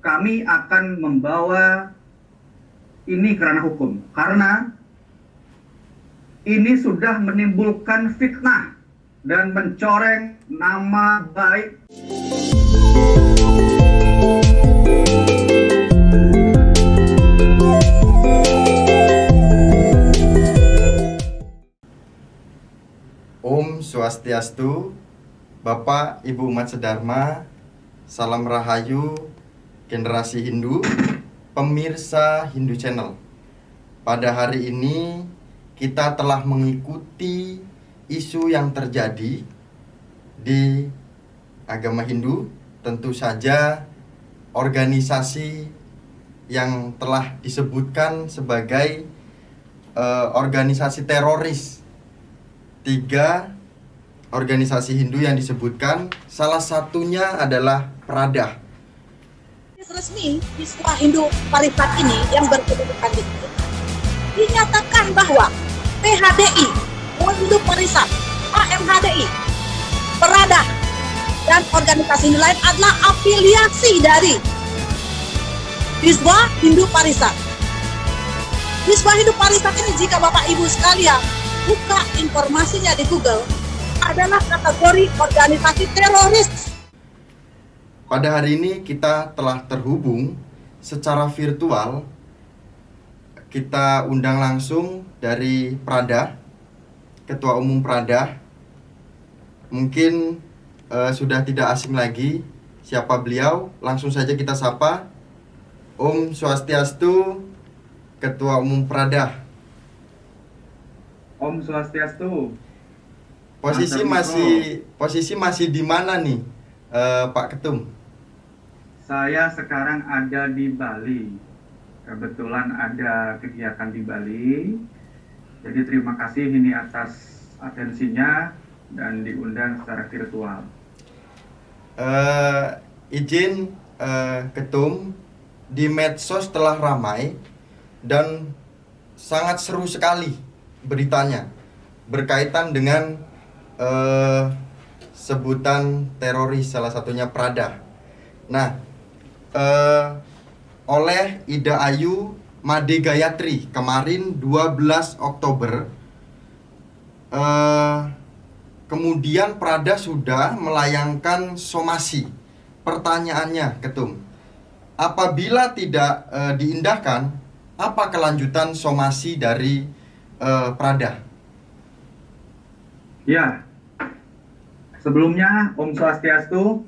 kami akan membawa ini ke ranah hukum. Karena ini sudah menimbulkan fitnah dan mencoreng nama baik. Om Swastiastu, Bapak Ibu Umat Sedharma, salam rahayu, generasi Hindu, pemirsa Hindu Channel. Pada hari ini kita telah mengikuti isu yang terjadi di agama Hindu, tentu saja organisasi yang telah disebutkan sebagai organisasi teroris. 3 organisasi Hindu yang disebutkan, salah satunya adalah Prada. Resmi Wiswa Hindu Parisat ini yang berkedudukan itu dinyatakan bahwa PHDI, Hindu Parisat, AMHDI, Prada, dan organisasi Hindu lain adalah afiliasi dari Wiswa Hindu Parisat. Wiswa Hindu Parisat ini, jika Bapak Ibu sekalian buka informasinya di Google, adalah kategori organisasi teroris. Pada hari ini kita telah terhubung secara virtual. Kita undang langsung dari Prada, Ketua Umum Prada. Mungkin sudah tidak asing lagi siapa beliau. Langsung saja kita sapa. Om Swastiastu, Ketua Umum Prada. Om Swastiastu. Posisi masih di mana nih, Pak Ketum? Saya sekarang ada di Bali. Kebetulan ada kegiatan di Bali. Jadi terima kasih ini atas atensinya dan diundang secara virtual. Izin Ketum, di medsos telah ramai dan sangat seru sekali beritanya berkaitan dengan sebutan teroris, salah satunya Prada. Nah, oleh Ida Ayu Made Gayatri kemarin 12 Oktober, kemudian Prada sudah melayangkan somasi. Pertanyaannya, Ketum, apabila tidak diindahkan, apa kelanjutan somasi dari Prada? Ya, sebelumnya Om Swastiastu,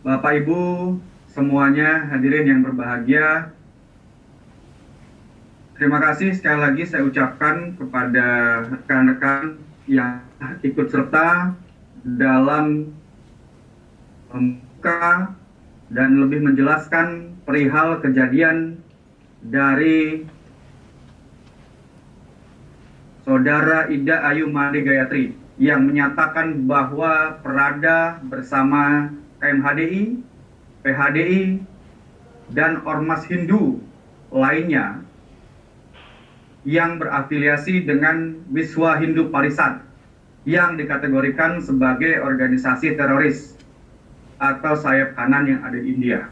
Bapak Ibu semuanya hadirin yang berbahagia. Terima kasih sekali lagi saya ucapkan kepada rekan-rekan yang ikut serta dalam membuka dan lebih menjelaskan perihal kejadian dari Saudara Ida Ayu Made Gayatri yang menyatakan bahwa Prada bersama KMHDI, PHDI, dan Ormas Hindu lainnya yang berafiliasi dengan Wiswa Hindu Parisat yang dikategorikan sebagai organisasi teroris atau sayap kanan yang ada di India.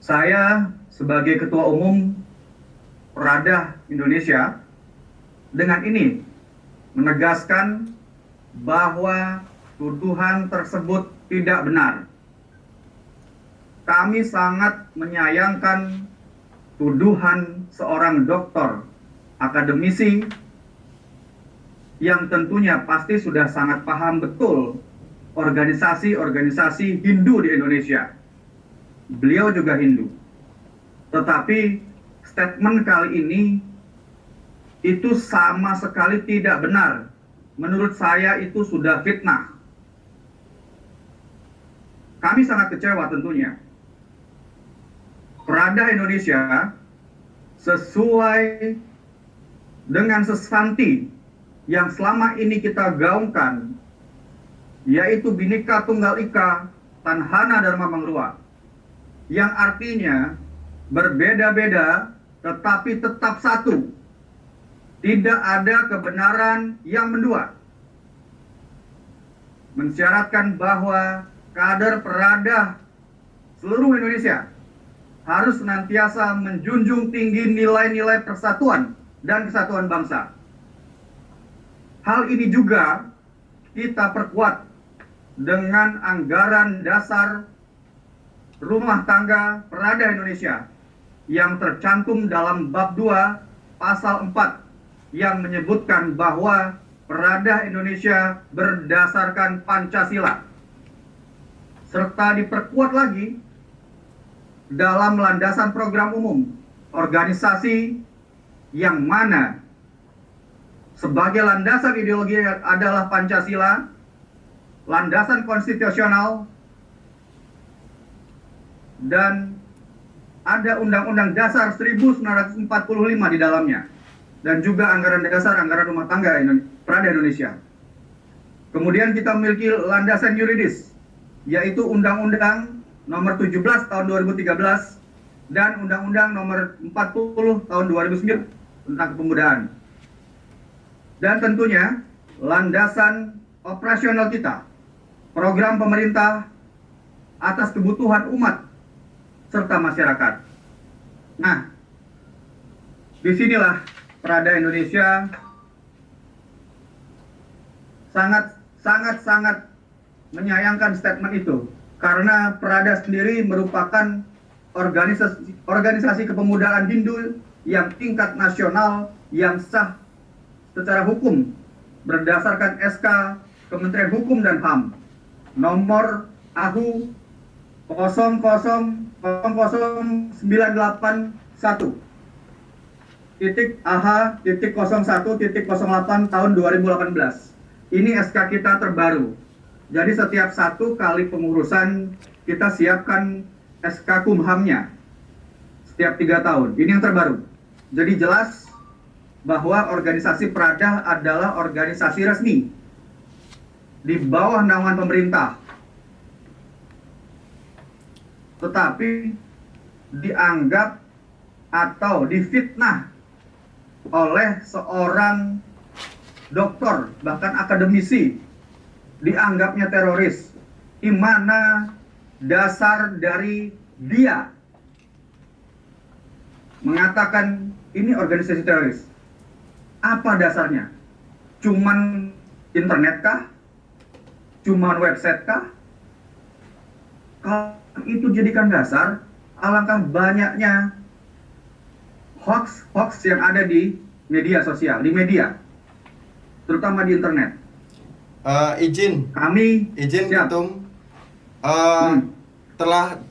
Saya sebagai Ketua Umum Prada Indonesia dengan ini menegaskan bahwa tuduhan tersebut tidak benar. Kami sangat menyayangkan tuduhan seorang doktor akademisi yang tentunya pasti sudah sangat paham betul organisasi-organisasi Hindu di Indonesia. Beliau juga Hindu. Tetapi statement kali ini itu sama sekali tidak benar. Menurut saya itu sudah fitnah. Kami sangat kecewa tentunya. Prada Indonesia sesuai dengan sesanti yang selama ini kita gaungkan, yaitu Bhinneka Tunggal Ika, Tanhana Dharma Mangrua, yang artinya berbeda-beda tetapi tetap satu. Tidak ada kebenaran yang mendua. Mensyaratkan bahwa kader Prada seluruh Indonesia harus senantiasa menjunjung tinggi nilai-nilai persatuan dan kesatuan bangsa. Hal ini juga kita perkuat dengan anggaran dasar rumah tangga Perada Indonesia yang tercantum dalam bab 2 pasal 4 yang menyebutkan bahwa Perada Indonesia berdasarkan Pancasila, serta diperkuat lagi dalam landasan program umum organisasi yang mana sebagai landasan ideologi adalah Pancasila, landasan konstitusional, dan ada Undang-Undang Dasar 1945 di dalamnya, dan juga anggaran dasar anggaran rumah tangga Perada Indonesia. Kemudian kita memiliki landasan yuridis, yaitu Undang-Undang Nomor 17 Tahun 2013 dan Undang-Undang Nomor 40 Tahun 2009 tentang kepemudaan. Dan tentunya landasan operasional kita, program pemerintah atas kebutuhan umat serta masyarakat. Nah, disinilah Perada Indonesia sangat menyayangkan statement itu, karena Perada sendiri merupakan organisasi kepemudaan Hindu yang tingkat nasional yang sah secara hukum berdasarkan SK Kementerian Hukum dan HAM nomor AHU 000981 AH.01.08 tahun 2018. Ini SK kita terbaru. Jadi setiap 1 kali pengurusan kita siapkan SK Kumhamnya setiap 3 tahun. Ini yang terbaru. Jadi jelas bahwa organisasi Perada adalah organisasi resmi di bawah naungan pemerintah, tetapi dianggap atau difitnah oleh seorang doktor, bahkan akademisi, dianggapnya teroris, di mana dasar dari dia mengatakan ini organisasi teroris. Apa dasarnya? Cuman internet kah? Cuman website kah? Kalau itu jadikan dasar, alangkah banyaknya hoax yang ada di media sosial, di media, terutama di internet. Izin siap. Ketum,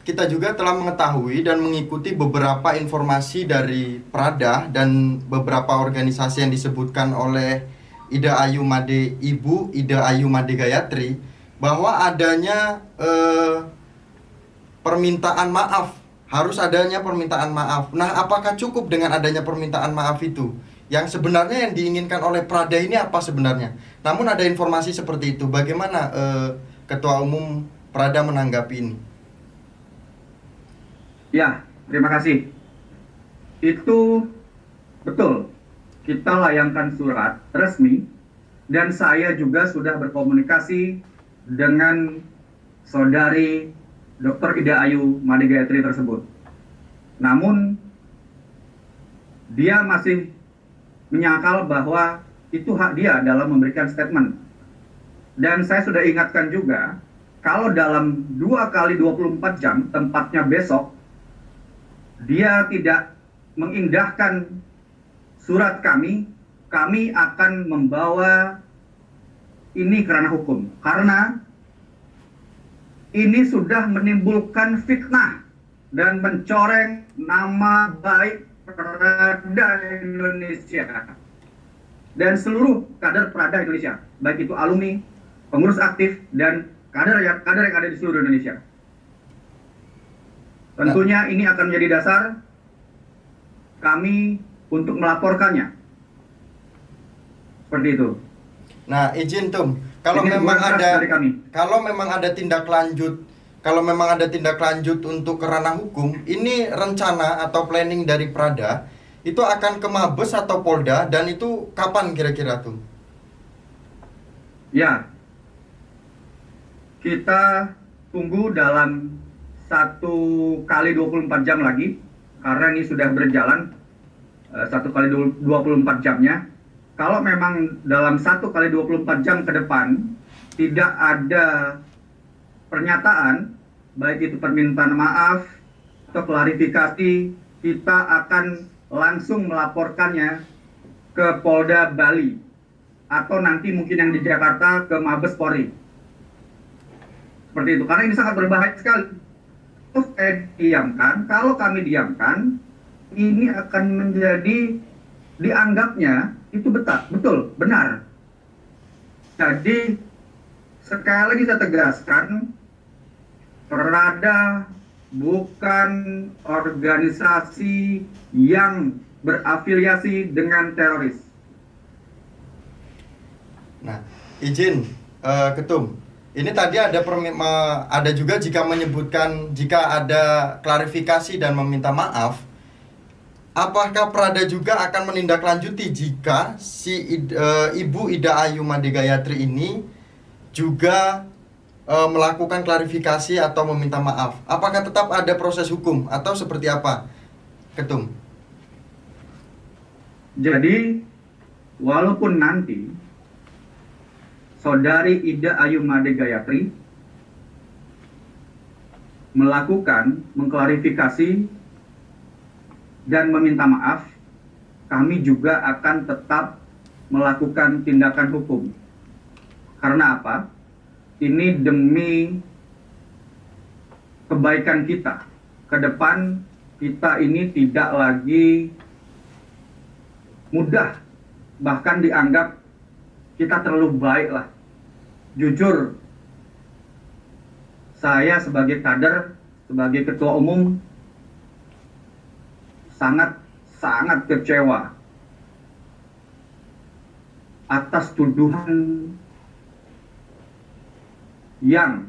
kita juga telah mengetahui dan mengikuti beberapa informasi dari Perada dan beberapa organisasi yang disebutkan oleh Ibu Ida Ayu Made Gayatri, bahwa adanya permintaan maaf, harus adanya permintaan maaf. Nah, apakah cukup dengan adanya permintaan maaf itu? Yang sebenarnya yang diinginkan oleh Perada ini apa sebenarnya? Namun ada informasi seperti itu. Bagaimana Ketua Umum Perada menanggapi ini? Ya, terima kasih. Itu betul. Kita layangkan surat resmi, dan saya juga sudah berkomunikasi dengan saudari Dr. Ida Ayu Made Gayatri tersebut. Namun dia masih menyangkal bahwa itu hak dia dalam memberikan statement. Dan saya sudah ingatkan juga, kalau dalam 2 kali 24 jam, tempatnya besok, dia tidak mengindahkan surat kami akan membawa ini ke ranah hukum. Karena ini sudah menimbulkan fitnah dan mencoreng nama baik Perada Indonesia dan seluruh kader Perada Indonesia, baik itu alumni, pengurus aktif, dan kader yang ada di seluruh Indonesia. Tentunya ini akan menjadi dasar kami untuk melaporkannya. Seperti itu. Nah, izin Tum, kalau ini memang ada tindak lanjut untuk ke ranah hukum, ini rencana atau planning dari Perada itu akan ke Mabes atau Polda, dan itu kapan kira-kira Tum? Ya, kita tunggu dalam 1 kali 24 jam lagi, karena ini sudah berjalan 1 kali 24 jamnya. Kalau memang dalam 1 kali 24 jam ke depan tidak ada pernyataan, baik itu permintaan maaf atau klarifikasi, kita akan langsung melaporkannya ke Polda Bali atau nanti mungkin yang di Jakarta ke Mabes Polri. Seperti itu, karena ini sangat berbahaya sekali. Terus diamkan, kalau kami diamkan, ini akan menjadi dianggapnya itu betul, benar. Jadi sekali lagi saya tegaskan, Prada bukan organisasi yang berafiliasi dengan teroris. Nah, izin Ketum. Ini tadi ada juga jika menyebutkan jika ada klarifikasi dan meminta maaf. Apakah Prada juga akan menindaklanjuti jika si Ibu Ida Ayu Made Gayatri ini juga melakukan klarifikasi atau meminta maaf? Apakah tetap ada proses hukum atau seperti apa, Ketum? Jadi, walaupun nanti Saudari Ida Ayu Made Gayatri mengklarifikasi dan meminta maaf, kami juga akan tetap melakukan tindakan hukum. Karena apa? Ini demi kebaikan kita. Ke depan kita ini tidak lagi mudah, bahkan dianggap kita terlalu baik lah. Jujur, saya sebagai kader, sebagai ketua umum, sangat kecewa atas tuduhan yang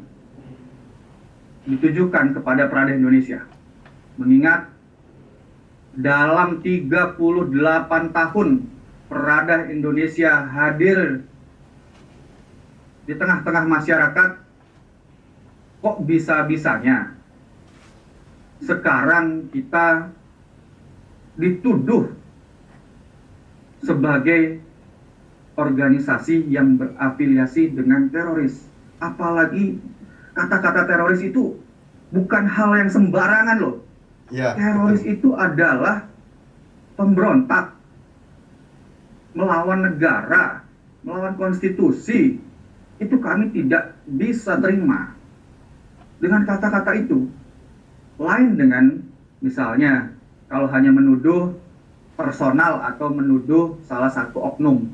ditujukan kepada Prada Indonesia. Mengingat dalam 38 tahun Prada Indonesia hadir di tengah-tengah masyarakat, kok bisa-bisanya sekarang kita dituduh sebagai organisasi yang berafiliasi dengan teroris. Apalagi kata-kata teroris itu bukan hal yang sembarangan loh. Ya, teroris itu adalah pemberontak, melawan negara, melawan konstitusi. Itu kami tidak bisa terima dengan kata-kata itu. Lain dengan misalnya kalau hanya menuduh personal atau menuduh salah satu oknum,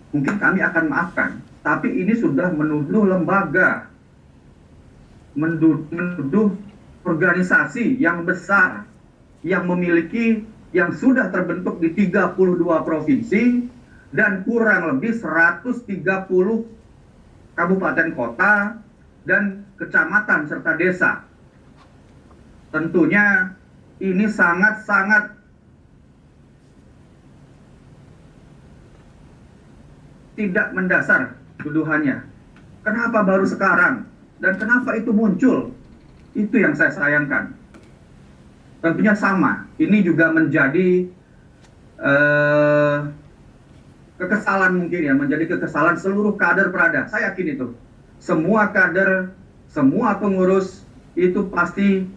mungkin kami akan maafkan. Tapi ini sudah menuduh lembaga, menuduh organisasi yang besar, yang memiliki, yang sudah terbentuk di 32 provinsi dan kurang lebih 130 kabupaten kota dan kecamatan serta desa. Tentunya ini sangat-sangat tidak mendasar tuduhannya. Kenapa baru sekarang? Dan kenapa itu muncul? Itu yang saya sayangkan. Tentunya sama. Ini juga menjadi kekesalan mungkin ya, menjadi kekesalan seluruh kader Prada. Saya yakin itu. Semua kader, semua pengurus itu pasti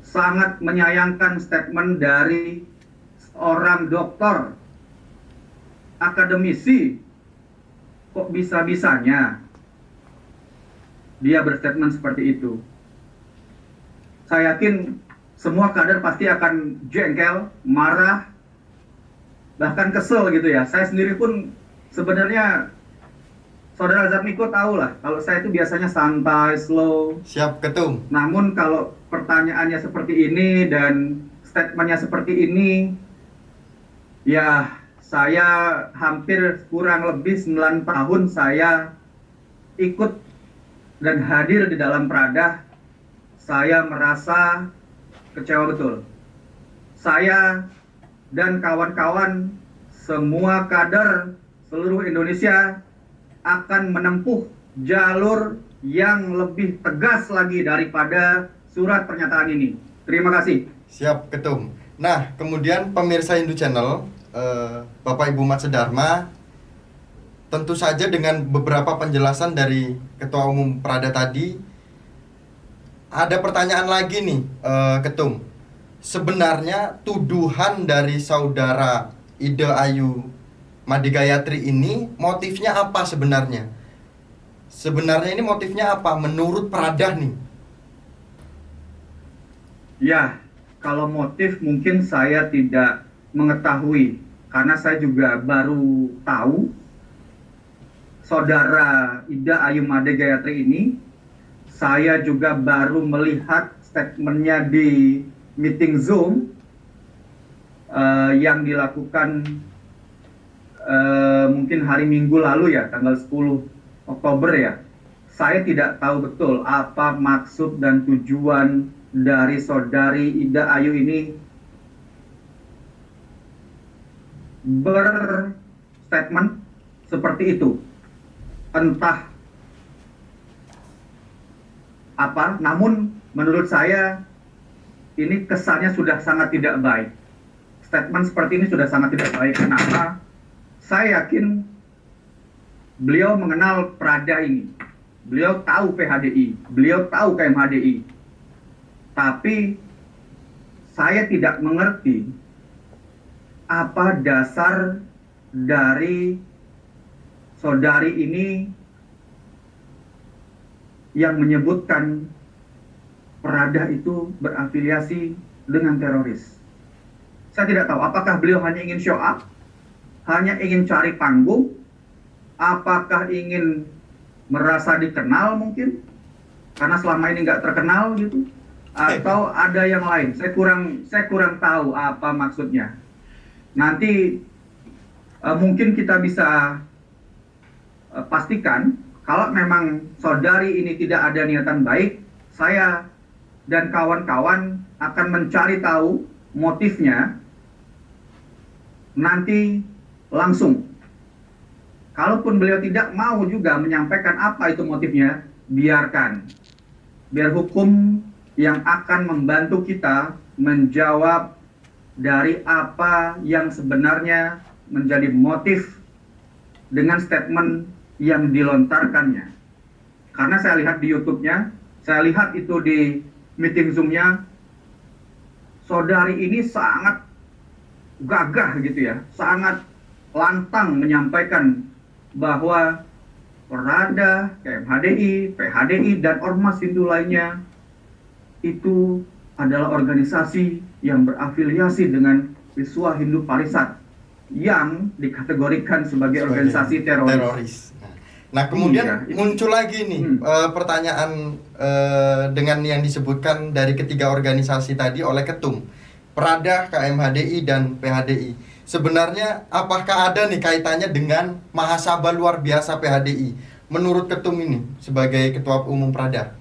sangat menyayangkan statement dari seorang dokter, akademisi. Kok bisa-bisanya dia berstatement seperti itu? Saya yakin semua kader pasti akan jengkel, marah, bahkan kesel gitu ya. Saya sendiri pun sebenarnya, Saudara Zarniko tahu lah, kalau saya itu biasanya santai, slow. Siap, Ketum. Namun kalau pertanyaannya seperti ini dan statementnya seperti ini, ya saya hampir kurang lebih 9 tahun saya ikut dan hadir di dalam Prada. Saya merasa kecewa betul. Saya dan kawan-kawan semua kader seluruh Indonesia akan menempuh jalur yang lebih tegas lagi daripada surat pernyataan ini. Terima kasih. Siap, Ketum. Nah, kemudian pemirsa Hindu Channel, Bapak Ibu Mat Sedharma, tentu saja dengan beberapa penjelasan dari Ketua Umum Prada tadi, ada pertanyaan lagi nih, Ketum. Sebenarnya tuduhan dari saudara Ida Ayu Made Gayatri ini motifnya apa sebenarnya? Sebenarnya ini motifnya apa menurut Prada nih? Ya, kalau motif mungkin saya tidak mengetahui, karena saya juga baru tahu saudara Ida Ayu Made Gayatri ini. Saya juga baru melihat statementnya di meeting Zoom yang dilakukan mungkin hari Minggu lalu ya, tanggal 10 Oktober ya. Saya tidak tahu betul apa maksud dan tujuan dari saudari Ida Ayu ini berstatement seperti itu. Entah apa, namun menurut saya ini kesannya sudah sangat tidak baik. Statement seperti ini sudah sangat tidak baik. Kenapa? Saya yakin beliau mengenal Prada ini. Beliau tahu PHDI, beliau tahu KMHDI. Tapi saya tidak mengerti apa dasar dari saudari ini yang menyebutkan Prada itu berafiliasi dengan teroris. Saya tidak tahu apakah beliau hanya ingin show up, hanya ingin cari panggung, apakah ingin merasa dikenal mungkin, karena selama ini nggak terkenal gitu, atau ada yang lain. Saya kurang tahu apa maksudnya. Nanti mungkin kita bisa pastikan kalau memang saudari ini tidak ada niatan baik, saya dan kawan-kawan akan mencari tahu motifnya nanti langsung. Kalaupun beliau tidak mau juga menyampaikan apa itu motifnya, biarkan. Biar hukum yang akan membantu kita menjawab dari apa yang sebenarnya menjadi motif dengan statement yang dilontarkannya. Karena saya lihat di YouTube-nya, saya lihat itu di meeting Zoom-nya, saudari ini sangat gagah gitu ya, sangat lantang menyampaikan bahwa Prada, KMHDI, PHDI, dan ormas Hindu lainnya itu adalah organisasi yang berafiliasi dengan Wiswa Hindu Parisat yang dikategorikan sebagai organisasi teroris. Nah, kemudian Iya, muncul lagi nih pertanyaan dengan yang disebutkan dari ketiga organisasi tadi oleh Ketum, Prada, KMHDI, dan PHDI. Sebenarnya apakah ada nih kaitannya dengan Mahasabha luar biasa PHDI menurut Ketum ini sebagai Ketua Umum Prada?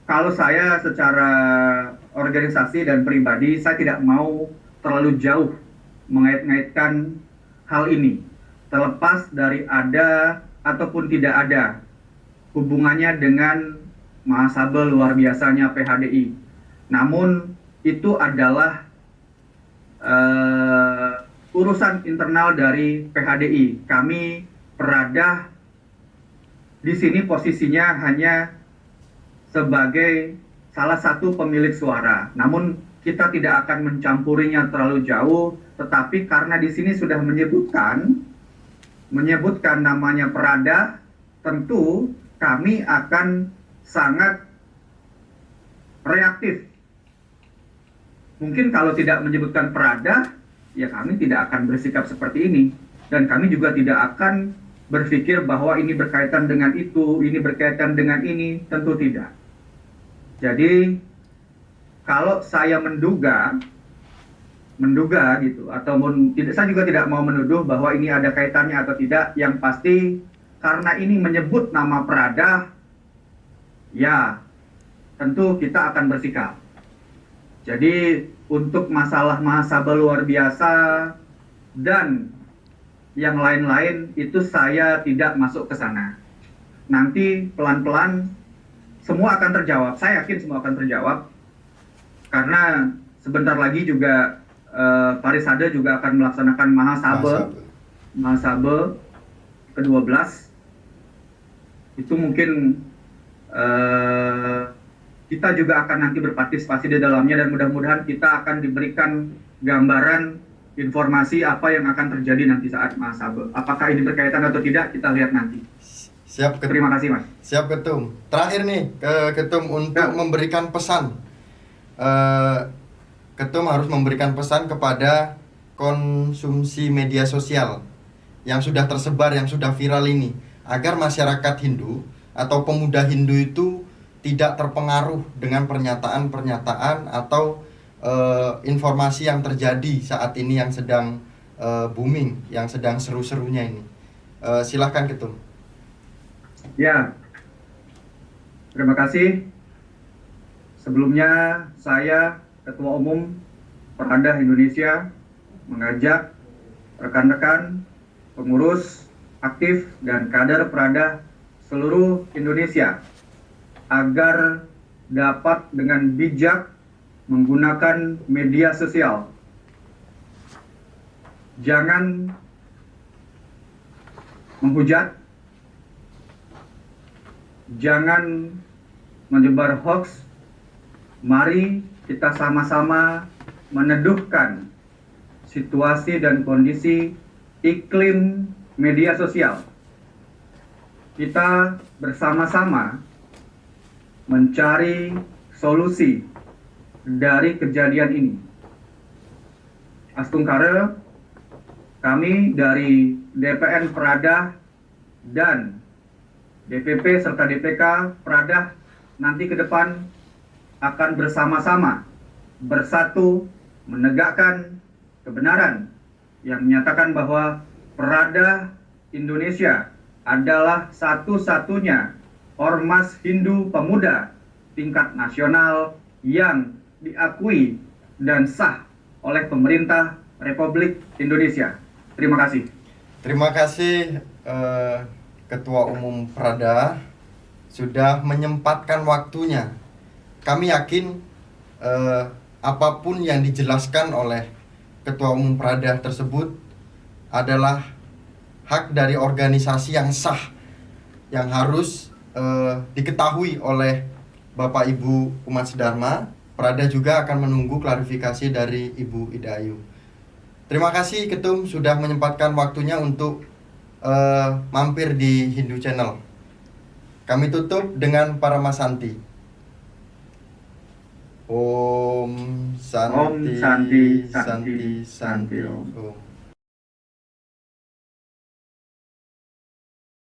Kalau saya secara organisasi dan pribadi, saya tidak mau terlalu jauh mengait-ngaitkan hal ini. Terlepas dari ada ataupun tidak ada hubungannya dengan Mahasabha luar biasanya PHDI. Namun itu adalah urusan internal dari PHDI. Kami Prada di sini posisinya hanya sebagai salah satu pemilik suara. Namun kita tidak akan mencampurinya terlalu jauh, tetapi karena di sini sudah menyebutkan namanya Prada, tentu kami akan sangat reaktif. Mungkin kalau tidak menyebutkan Prada, ya kami tidak akan bersikap seperti ini. Dan kami juga tidak akan berpikir bahwa ini berkaitan dengan itu, ini berkaitan dengan ini, tentu tidak. Jadi, kalau saya menduga gitu, ataupun tidak, saya juga tidak mau menuduh bahwa ini ada kaitannya atau tidak. Yang pasti, karena ini menyebut nama Prada, ya tentu kita akan bersikap. Jadi untuk masalah Mahasabha luar biasa dan yang lain-lain itu saya tidak masuk ke sana. Nanti pelan-pelan semua akan terjawab. Saya yakin semua akan terjawab karena sebentar lagi juga Parisade juga akan melaksanakan Mahasabe ke-12. Itu mungkin kita juga akan nanti berpartisipasi di dalamnya dan mudah-mudahan kita akan diberikan gambaran informasi apa yang akan terjadi nanti saat Mahasabe. Apakah ini berkaitan atau tidak, kita lihat nanti. Siap, Ketum. Terima kasih, Mas. Siap, Ketum. Terakhir nih, Ketum, untuk memberikan pesan. Ketum harus memberikan pesan kepada konsumsi media sosial yang sudah tersebar, yang sudah viral ini, agar masyarakat Hindu atau pemuda Hindu itu tidak terpengaruh dengan pernyataan-pernyataan atau informasi yang terjadi saat ini yang sedang booming, yang sedang seru-serunya ini. Silahkan, Ketum. Ya, terima kasih. Sebelumnya saya, Ketua Umum Prada Indonesia, mengajak rekan-rekan, pengurus, aktif, dan kader Prada seluruh Indonesia agar dapat dengan bijak menggunakan media sosial. Jangan menghujat, jangan menyebar hoax. Mari kita sama-sama meneduhkan situasi dan kondisi iklim media sosial. Kita bersama-sama mencari solusi dari kejadian ini. Astungkara, kami dari DPN Prada dan DPP serta DPK Prada nanti ke depan akan bersama-sama bersatu menegakkan kebenaran yang menyatakan bahwa Prada Indonesia adalah satu-satunya ormas Hindu pemuda tingkat nasional yang diakui dan sah oleh pemerintah Republik Indonesia. Terima kasih. Terima kasih Ketua Umum Prada sudah menyempatkan waktunya. Kami yakin apapun yang dijelaskan oleh Ketua Umum Prada tersebut adalah hak dari organisasi yang sah, yang harus diketahui oleh Bapak Ibu Umat Sedharma. Prada juga akan menunggu klarifikasi dari Ibu Ida Ayu. Terima kasih Ketum sudah menyempatkan waktunya untuk mampir di Hindu Channel. Kami tutup dengan Paramasanti. Om Santi, Om Santi, Santi, Santi, Santi. Santi. Om.